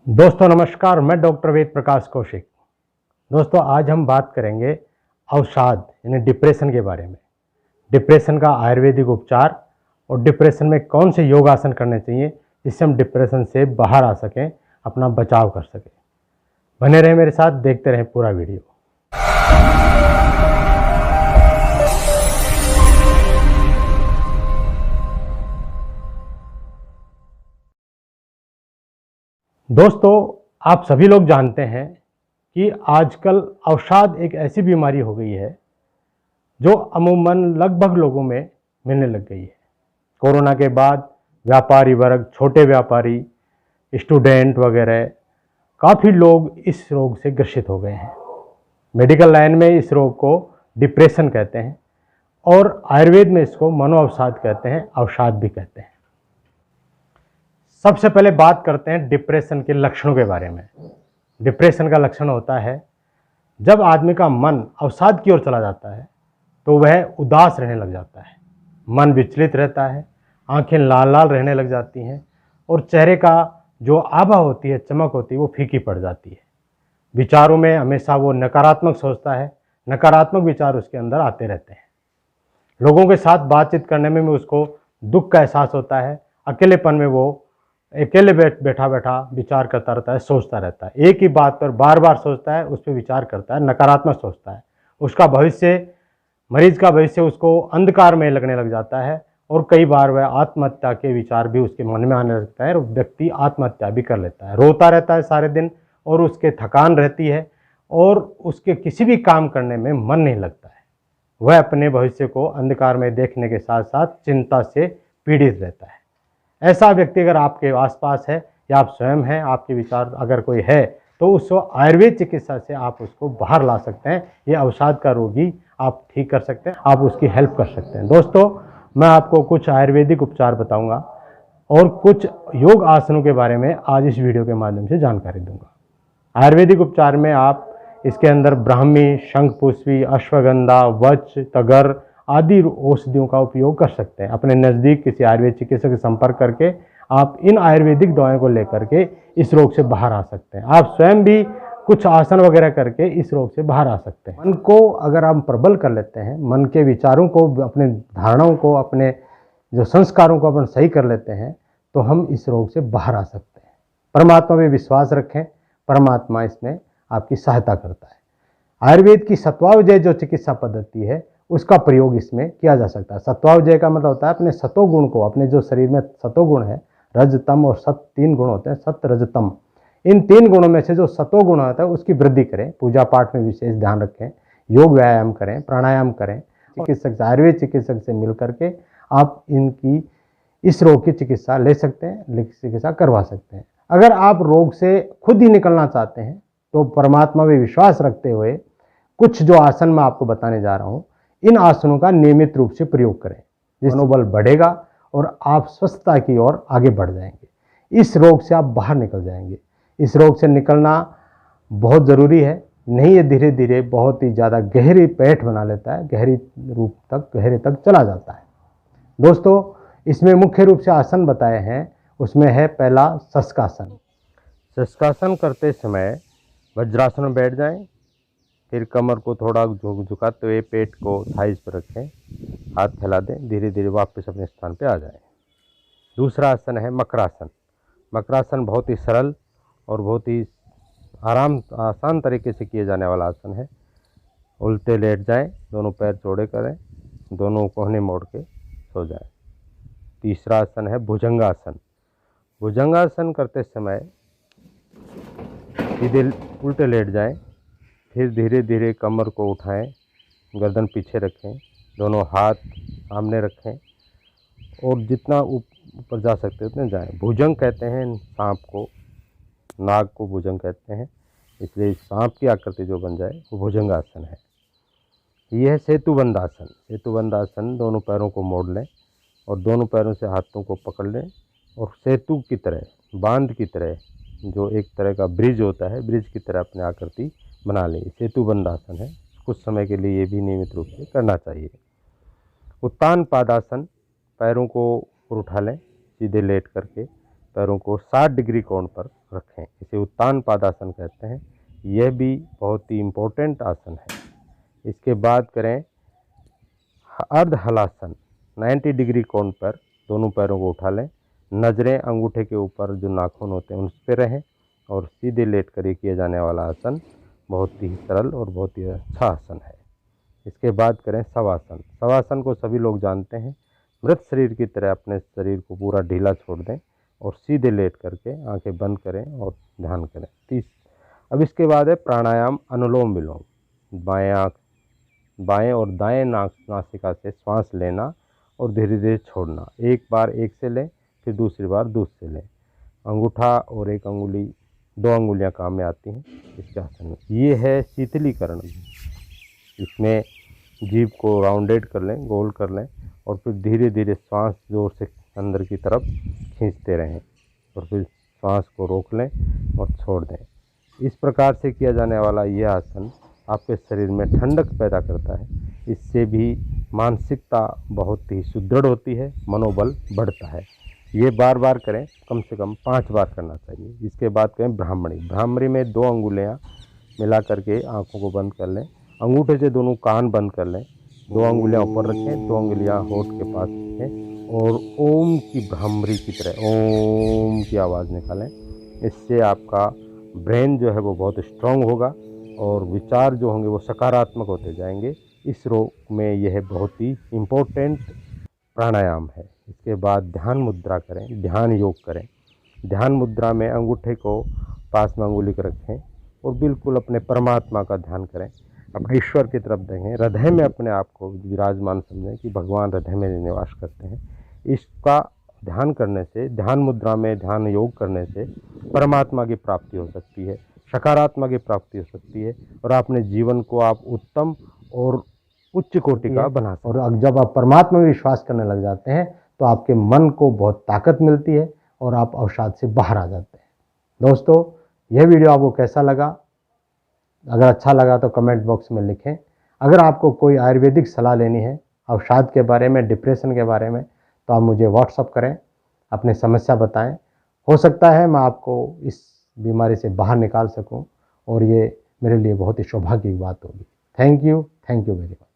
दोस्तों नमस्कार, मैं डॉक्टर वेद प्रकाश कौशिक। दोस्तों आज हम बात करेंगे अवसाद यानी डिप्रेशन के बारे में। डिप्रेशन का आयुर्वेदिक उपचार और डिप्रेशन में कौन से योग आसन करने चाहिए जिससे हम डिप्रेशन से बाहर आ सकें, अपना बचाव कर सकें। बने रहें मेरे साथ, देखते रहें पूरा वीडियो। दोस्तों आप सभी लोग जानते हैं कि आजकल अवसाद एक ऐसी बीमारी हो गई है जो अमूमन लगभग लोगों में मिलने लग गई है। कोरोना के बाद व्यापारी वर्ग, छोटे व्यापारी, स्टूडेंट वगैरह काफ़ी लोग इस रोग से ग्रसित हो गए हैं। मेडिकल लाइन में इस रोग को डिप्रेशन कहते हैं और आयुर्वेद में इसको मनोअवसाद कहते हैं, अवसाद भी कहते हैं। सबसे पहले बात करते हैं डिप्रेशन के लक्षणों के बारे में। डिप्रेशन का लक्षण होता है जब आदमी का मन अवसाद की ओर चला जाता है तो वह उदास रहने लग जाता है, मन विचलित रहता है, आंखें लाल लाल रहने लग जाती हैं और चेहरे का जो आभा होती है, चमक होती है, वो फीकी पड़ जाती है। विचारों में हमेशा वो नकारात्मक सोचता है, नकारात्मक विचार उसके अंदर आते रहते हैं। लोगों के साथ बातचीत करने में भी उसको दुख का एहसास होता है। अकेलेपन में वो अकेले बैठा बैठा विचार करता रहता है, सोचता रहता है, एक ही बात पर बार बार सोचता है, उस पर विचार करता है, नकारात्मक सोचता है। उसका भविष्य, मरीज का भविष्य उसको अंधकार में लगने लग जाता है और कई बार वह आत्महत्या के विचार भी उसके मन में आने लगता है और व्यक्ति आत्महत्या भी कर लेता है। रोता रहता है सारे दिन और उसके थकान रहती है और उसके किसी भी काम करने में मन नहीं लगता है। वह अपने भविष्य को अंधकार में देखने के साथ साथ चिंता से पीड़ित रहता है। ऐसा व्यक्ति अगर आपके आसपास है या आप स्वयं हैं, आपके विचार अगर कोई है, तो उसको आयुर्वेद चिकित्सा से आप उसको बाहर ला सकते हैं। ये अवसाद का रोगी आप ठीक कर सकते हैं, आप उसकी हेल्प कर सकते हैं। दोस्तों मैं आपको कुछ आयुर्वेदिक उपचार बताऊंगा और कुछ योग आसनों के बारे में आज इस वीडियो के माध्यम से जानकारी दूंगा। आयुर्वेदिक उपचार में आप इसके अंदर ब्राह्मी, शंखपुष्पी, अश्वगंधा, वच, तगर आदि औषधियों का उपयोग कर सकते हैं। अपने नज़दीक किसी आयुर्वेद चिकित्सक से संपर्क करके आप इन आयुर्वेदिक दवाओं को लेकर के इस रोग से बाहर आ सकते हैं। आप स्वयं भी कुछ आसन वगैरह करके इस रोग से बाहर आ सकते हैं। मन को अगर हम प्रबल कर लेते हैं, मन के विचारों को, अपने धारणाओं को, अपने जो संस्कारों को अपन सही कर लेते हैं, तो हम इस रोग से बाहर आ सकते हैं। परमात्मा में विश्वास रखें, परमात्मा इसमें आपकी सहायता करता है। आयुर्वेद की सत्वावजय जो चिकित्सा पद्धति है उसका प्रयोग इसमें किया जा सकता है। सत्वावजय का मतलब होता है अपने सतोगुण को, अपने जो शरीर में सतोगुण है, रज, तम और सत, तीन गुण होते हैं, सत, रज, तम। इन तीन गुणों में से जो सतोगुण होता है उसकी वृद्धि करें। पूजा पाठ में विशेष ध्यान रखें, योग व्यायाम करें, प्राणायाम करें। चिकित्सक से, आयुर्वेद चिकित्सक से मिल करके आप इनकी इस रोग की चिकित्सा ले सकते हैं, चिकित्सा करवा सकते हैं। अगर आप रोग से खुद ही निकलना चाहते हैं तो परमात्मा में विश्वास रखते हुए कुछ जो आसन मैं आपको बताने जा रहा हूँ, इन आसनों का नियमित रूप से प्रयोग करें, जिससे मनोबल बढ़ेगा और आप स्वस्थता की ओर आगे बढ़ जाएंगे। इस रोग से आप बाहर निकल जाएंगे। इस रोग से निकलना बहुत ज़रूरी है, नहीं ये धीरे धीरे बहुत ही ज़्यादा गहरी पैठ बना लेता है, गहरी रूप तक, गहरे तक चला जाता है। दोस्तों इसमें मुख्य रूप से आसन बताए हैं, उसमें है पहला शशकासन। शशकासन करते समय वज्रासन में बैठ जाएं, फिर कमर को थोड़ा झुकाते हुए पेट को थाइस पर रखें, हाथ फैला दें, धीरे धीरे वापस अपने स्थान पर आ जाएं। दूसरा आसन है मकरासन। मकरासन बहुत ही सरल और बहुत ही आसान तरीके से किए जाने वाला आसन है। उल्टे लेट जाएं, दोनों पैर चौड़े करें, दोनों कोहने मोड़ के सो जाएं। तीसरा आसन है भुजंगासन। भुजंगासन करते समय सीधे उल्टे लेट जाएं, फिर धीरे धीरे कमर को उठाएं, गर्दन पीछे रखें, दोनों हाथ सामने रखें और जितना ऊपर जा सकते उतने जाएं। भुजंग कहते हैं सांप को, नाग को भुजंग कहते हैं, इसलिए सांप की आकृति जो बन जाए वो भुजंगासन है। यह है सेतुबंध आसन। सेतुबंध आसन, दोनों पैरों को मोड़ लें और दोनों पैरों से हाथों को पकड़ लें और सेतु की तरह, बांध की तरह, जो एक तरह का ब्रिज होता है, ब्रिज की तरह अपने आकृति बना लें। सेतुबंध आसन है। कुछ समय के लिए ये भी नियमित रूप से करना चाहिए। उत्तान पादासन, पैरों को ऊपर उठा लें सीधे लेट करके, पैरों को 60 डिग्री कोण पर रखें। इसे उत्तान पादासन कहते हैं। यह भी बहुत ही इम्पोर्टेंट आसन है। इसके बाद करें अर्ध हलासन। 90 डिग्री कोण पर दोनों पैरों को उठा लें। नज़रें अंगूठे के ऊपर जो नाखून होते हैं उन पर रहें और सीधे लेट कर ये किया जाने वाला आसन बहुत ही सरल और बहुत ही अच्छा आसन है। इसके बाद करें शवासन। शवासन को सभी लोग जानते हैं। मृत शरीर की तरह अपने शरीर को पूरा ढीला छोड़ दें और सीधे लेट करके आंखें बंद करें और ध्यान करें। अब इसके बाद है प्राणायाम अनुलोम विलोम। बाएं और दाएं नासिका से श्वास लेना और धीरे धीरे छोड़ना। एक बार एक से लें, फिर दूसरी बार दूसरे से लें। अंगूठा और एक अंगुली, 2 अंगुलियां काम में आती हैं इसके आसन में। ये है शीतलीकरण। इसमें जीभ को राउंडेड कर लें, गोल कर लें और फिर धीरे धीरे श्वास जोर से अंदर की तरफ खींचते रहें और फिर श्वास को रोक लें और छोड़ दें। इस प्रकार से किया जाने वाला यह आसन आपके शरीर में ठंडक पैदा करता है। इससे भी मानसिकता बहुत ही सुदृढ़ होती है, मनोबल बढ़ता है। ये बार बार करें, कम से कम 5 बार करना चाहिए। इसके बाद करें ब्राह्मणी। ब्राह्मणी में 2 अंगुलियां मिला करके आँखों को बंद कर लें। अंगूठे से दोनों कान बंद कर लें। 2 अंगुलियां ऊपर रखें, 2 अंगुलियां होठ के पास रखें और ओम की भ्रामरी की तरह ओम की आवाज़ निकालें। इससे आपका ब्रेन जो है वो बहुत स्ट्रांग होगा और विचार जो होंगे वो सकारात्मक होते जाएंगे। इस रोग में यह बहुत ही इम्पोर्टेंट प्राणायाम है। इसके बाद ध्यान मुद्रा करें, ध्यान योग करें। ध्यान मुद्रा में अंगूठे को पास में अंगुली को रखें और बिल्कुल अपने परमात्मा का ध्यान करें, अपने ईश्वर की तरफ देखें। हृदय में अपने आप को विराजमान समझें कि भगवान हृदय में निवास करते हैं। इसका ध्यान करने से, ध्यान मुद्रा में ध्यान योग करने से परमात्मा की प्राप्ति हो सकती है, सकारात्मक की प्राप्ति हो सकती है और अपने जीवन को आप उत्तम और उच्च कोटि का बना सकते हैं। और जब आप परमात्मा में विश्वास करने लग जाते हैं तो आपके मन को बहुत ताकत मिलती है और आप अवसाद से बाहर आ जाते हैं। दोस्तों, यह वीडियो आपको कैसा लगा? अगर अच्छा लगा तो कमेंट बॉक्स में लिखें। अगर आपको कोई आयुर्वेदिक सलाह लेनी है अवसाद के बारे में, डिप्रेशन के बारे में, तो आप मुझे व्हाट्सअप करें, अपनी समस्या बताएं। हो सकता है मैं आपको इस बीमारी से बाहर निकाल सकूं और ये मेरे लिए बहुत ही सौभाग्य की बात होगी। Thank you very much.